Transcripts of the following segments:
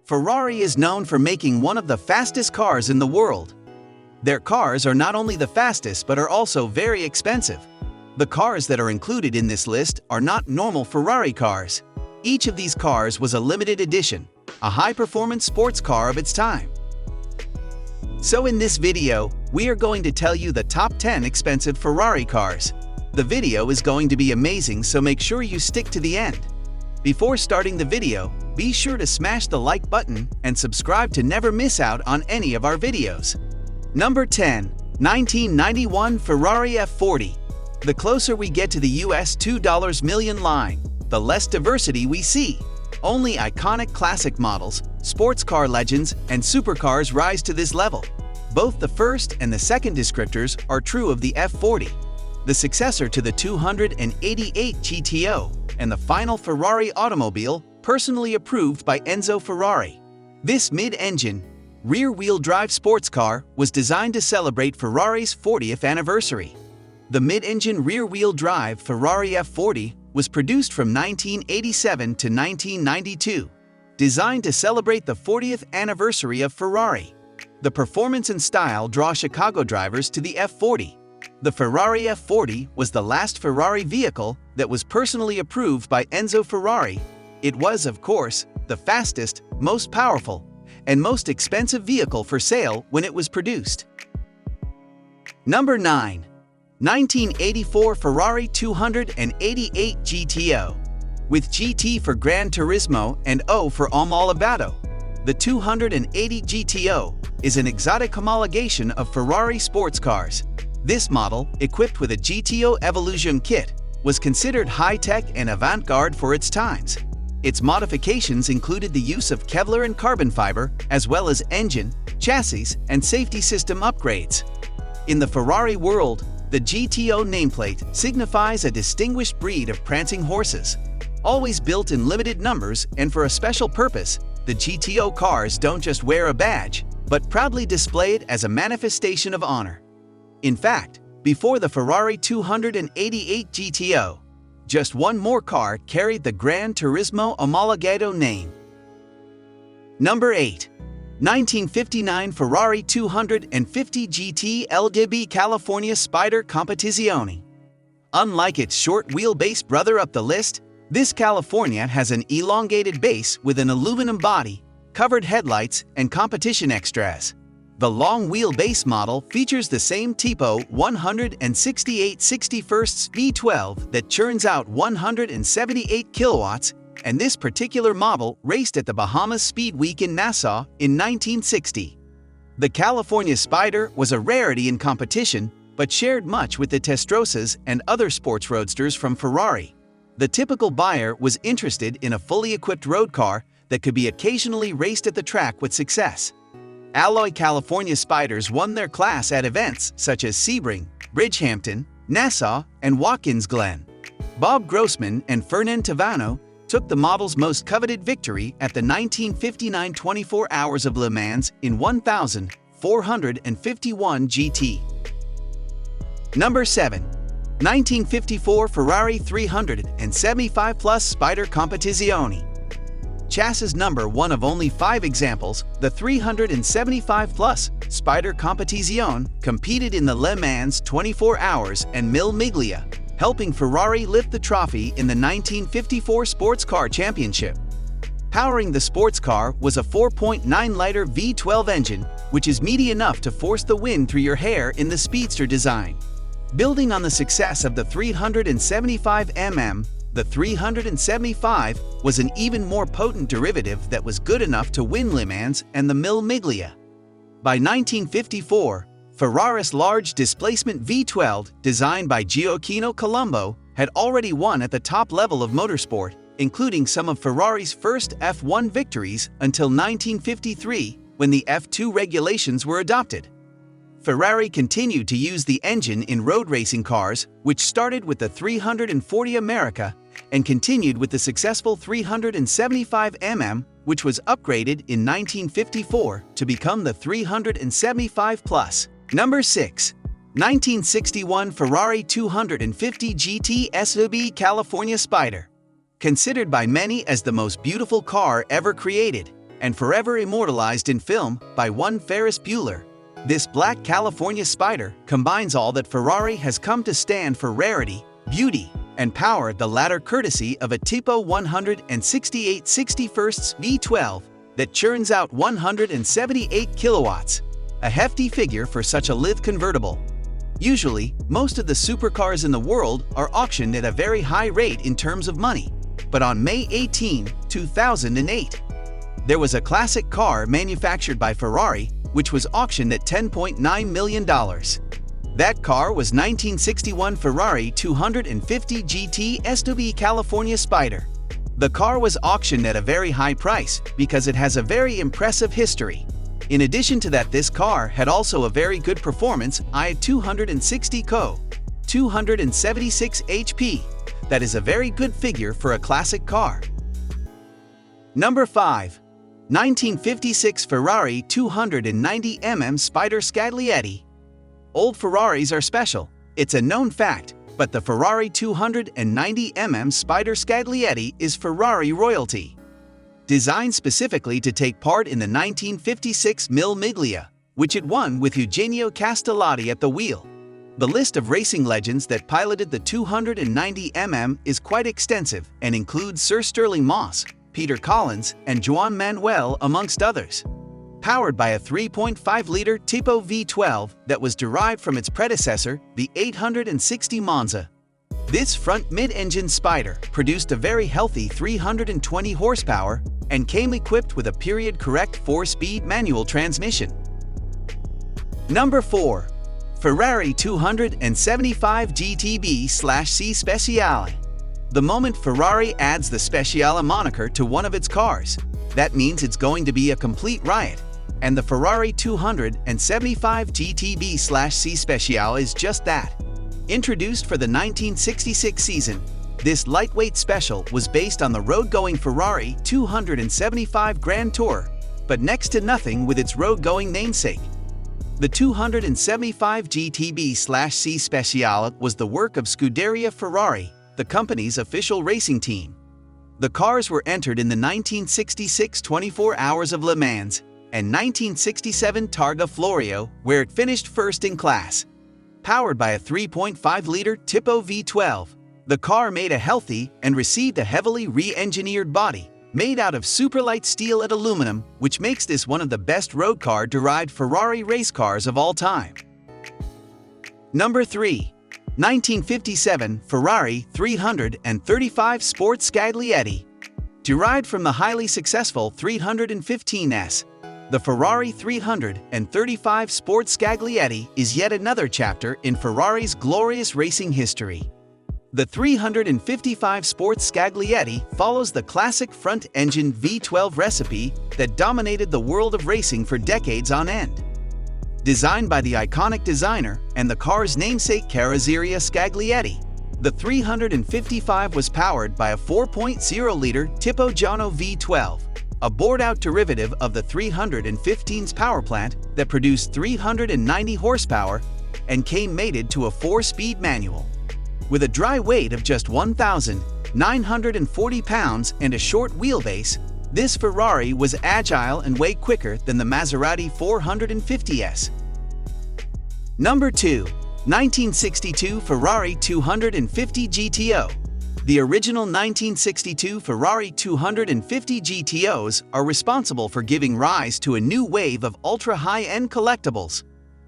Ferrari is known for making one of the fastest cars in the world. Their cars are not only the fastest but are also very expensive. The cars that are included in this list are not normal Ferrari cars. Each of these cars was a limited edition, a high-performance sports car of its time. So in this video, we are going to tell you the top 10 expensive Ferrari cars. The video is going to be amazing, so make sure you stick to the end. Before starting the video, be sure to smash the like button and subscribe to never miss out on any of our videos. Number 10. 1991 Ferrari F40. The closer we get to the US $2 million line, the less diversity we see. Only iconic classic models, sports car legends, and supercars rise to this level. Both the first and the second descriptors are true of the F40, the successor to the 288 GTO, and the final Ferrari automobile personally approved by Enzo Ferrari. This mid-engine, rear-wheel drive sports car was designed to celebrate Ferrari's 40th anniversary. The mid-engine rear-wheel drive Ferrari F40 was produced from 1987 to 1992, designed to celebrate the 40th anniversary of Ferrari. The performance and style draw Chicago drivers to the F40. The Ferrari F40 was the last Ferrari vehicle that was personally approved by Enzo Ferrari. It was, of course, the fastest, most powerful, and most expensive vehicle for sale when it was produced. Number 9. 1984 Ferrari 288 GTO. With GT for Gran Turismo and O for Omologato, the 280 GTO is an exotic homologation of Ferrari sports cars. This model, equipped with a GTO Evolution kit, was considered high-tech and avant-garde for its times. Its modifications included the use of Kevlar and carbon fiber, as well as engine, chassis, and safety system upgrades. In the Ferrari world, the GTO nameplate signifies a distinguished breed of prancing horses. Always built in limited numbers and for a special purpose, the GTO cars don't just wear a badge, but proudly display it as a manifestation of honor. In fact, before the Ferrari 288 GTO, just one more car carried the Gran Turismo Omologato name. Number 8. 1959 Ferrari 250 GT LDB California Spider Competizione. Unlike its short wheelbase brother up the list, this California has an elongated base with an aluminum body, covered headlights, and competition extras. The long wheelbase model features the same Tipo 168 61st V12 that churns out 178 kilowatts, and this particular model raced at the Bahamas Speed Week in Nassau in 1960. The California Spider was a rarity in competition, but shared much with the Testrosas and other sports roadsters from Ferrari. The typical buyer was interested in a fully equipped road car that could be occasionally raced at the track with success. Alloy California Spiders won their class at events such as Sebring, Bridgehampton, Nassau, and Watkins Glen. Bob Grossman and Fernand Tavano took the model's most coveted victory at the 1959 24 Hours of Le Mans in 1451 GT. Number 7. 1954 Ferrari 375 Plus Spider Competizione. Chassis number one of only 5 examples, the 375 Plus Spider Competizione competed in the Le Mans 24 Hours and Mille Miglia, helping Ferrari lift the trophy in the 1954 Sports Car Championship. Powering the sports car was a 4.9-liter V12 engine, which is meaty enough to force the wind through your hair in the Speedster design. Building on the success of the 375 mm, the 375 was an even more potent derivative that was good enough to win Le Mans and the Mille Miglia. By 1954, Ferrari's large displacement V12, designed by Gioacchino Colombo, had already won at the top level of motorsport, including some of Ferrari's first F1 victories until 1953, when the F2 regulations were adopted. Ferrari continued to use the engine in road racing cars, which started with the 340 America and continued with the successful 375 mm, which was upgraded in 1954 to become the 375 Plus. Number 6. 1961 Ferrari 250 GT California Spider. Considered by many as the most beautiful car ever created, and forever immortalized in film by one Ferris Bueller. This black California Spider combines all that Ferrari has come to stand for: rarity, beauty, and power, the latter courtesy of a Tipo 168 61st V12 that churns out 178 kilowatts, a hefty figure for such a lithe convertible. Usually, most of the supercars in the world are auctioned at a very high rate in terms of money, but on May 18, 2008, there was a classic car manufactured by Ferrari which was auctioned at $10.9 million. That car was 1961 Ferrari 250 GT SW California Spider. The car was auctioned at a very high price because it has a very impressive history. In addition to that, this car had also a very good performance, I 260 co. 276 HP. That is a very good figure for a classic car. Number 5. 1956 Ferrari 290mm Spider Scaglietti. Old Ferraris are special, it's a known fact, but the Ferrari 290mm Spider Scaglietti is Ferrari royalty. Designed specifically to take part in the 1956 Mille Miglia, which it won with Eugenio Castellotti at the wheel. The list of racing legends that piloted the 290mm is quite extensive and includes Sir Stirling Moss, Peter Collins, and Juan Manuel, amongst others. Powered by a 3.5-liter Tipo V12 that was derived from its predecessor, the 860 Monza. This front mid-engine Spider produced a very healthy 320 horsepower and came equipped with a period-correct 4-speed manual transmission. Number 4. Ferrari 275 GTB/C Speciale. The moment Ferrari adds the Speciale moniker to one of its cars, that means it's going to be a complete riot, and the Ferrari 275 GTB/C Speciale is just that. Introduced for the 1966 season, this lightweight special was based on the road-going Ferrari 275 Grand Tour, but next to nothing with its road-going namesake. The 275 GTB/C Speciale was the work of Scuderia Ferrari, the company's official racing team. The cars were entered in the 1966 24 Hours of Le Mans and 1967 Targa Florio, where it finished first in class. Powered by a 3.5-liter Tipo V12, the car made a healthy and received a heavily re-engineered body made out of superlight steel and aluminum, which makes this one of the best road car-derived Ferrari race cars of all time. Number 3. 1957 Ferrari 335 Sport Scaglietti. Derived from the highly successful 315S, the Ferrari 335 Sport Scaglietti is yet another chapter in Ferrari's glorious racing history. The 355 Sport Scaglietti follows the classic front-engine V12 recipe that dominated the world of racing for decades on end. Designed by the iconic designer and the car's namesake Carrozzeria Scaglietti, the 355 was powered by a 4.0-liter Tipo Giano V12, a bored-out derivative of the 315's power plant that produced 390 horsepower and came mated to a 4-speed manual. With a dry weight of just 1,940 pounds and a short wheelbase, this Ferrari was agile and way quicker than the Maserati 450S. Number 2. 1962 Ferrari 250 GTO. The original 1962 Ferrari 250 GTOs are responsible for giving rise to a new wave of ultra-high-end collectibles.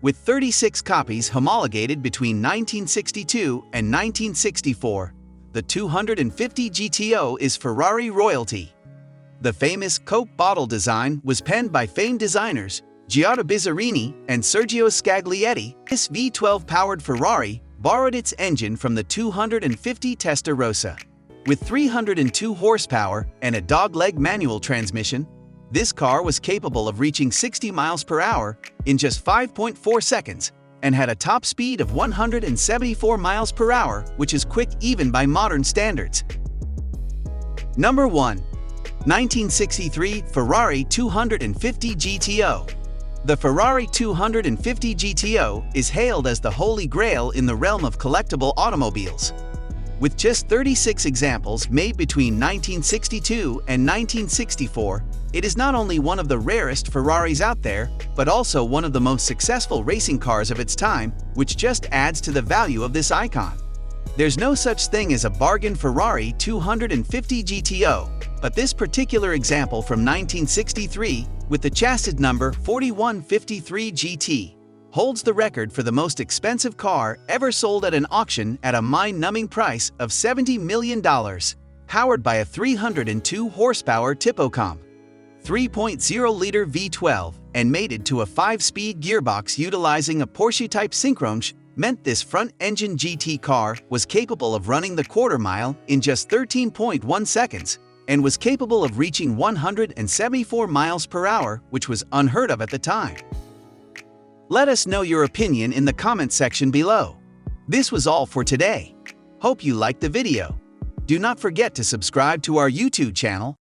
With 36 copies homologated between 1962 and 1964, the 250 GTO is Ferrari royalty. The famous Coke bottle design was penned by famed designers Giotto Bizzarini and Sergio Scaglietti. This V12-powered Ferrari borrowed its engine from the 250 Testarossa. With 302 horsepower and a dogleg manual transmission, this car was capable of reaching 60 miles per hour in just 5.4 seconds and had a top speed of 174 miles per hour, which is quick even by modern standards. Number 1. 1963 Ferrari 250 GTO. The Ferrari 250 GTO is hailed as the holy grail in the realm of collectible automobiles. With just 36 examples made between 1962 and 1964, it is not only one of the rarest Ferraris out there, but also one of the most successful racing cars of its time, which just adds to the value of this icon. There's no such thing as a bargain Ferrari 250 GTO, but this particular example from 1963, with the chassis number 4153 GT, holds the record for the most expensive car ever sold at an auction at a mind-numbing price of $70 million, powered by a 302 horsepower Tipocomp 3.0-liter V12 and mated to a 5-speed gearbox utilizing a Porsche-type synchronge, meant this front-engine GT car was capable of running the quarter-mile in just 13.1 seconds and was capable of reaching 174 miles per hour, which was unheard of at the time. Let us know your opinion in the comment section below. This was all for today. Hope you liked the video. Do not forget to subscribe to our YouTube channel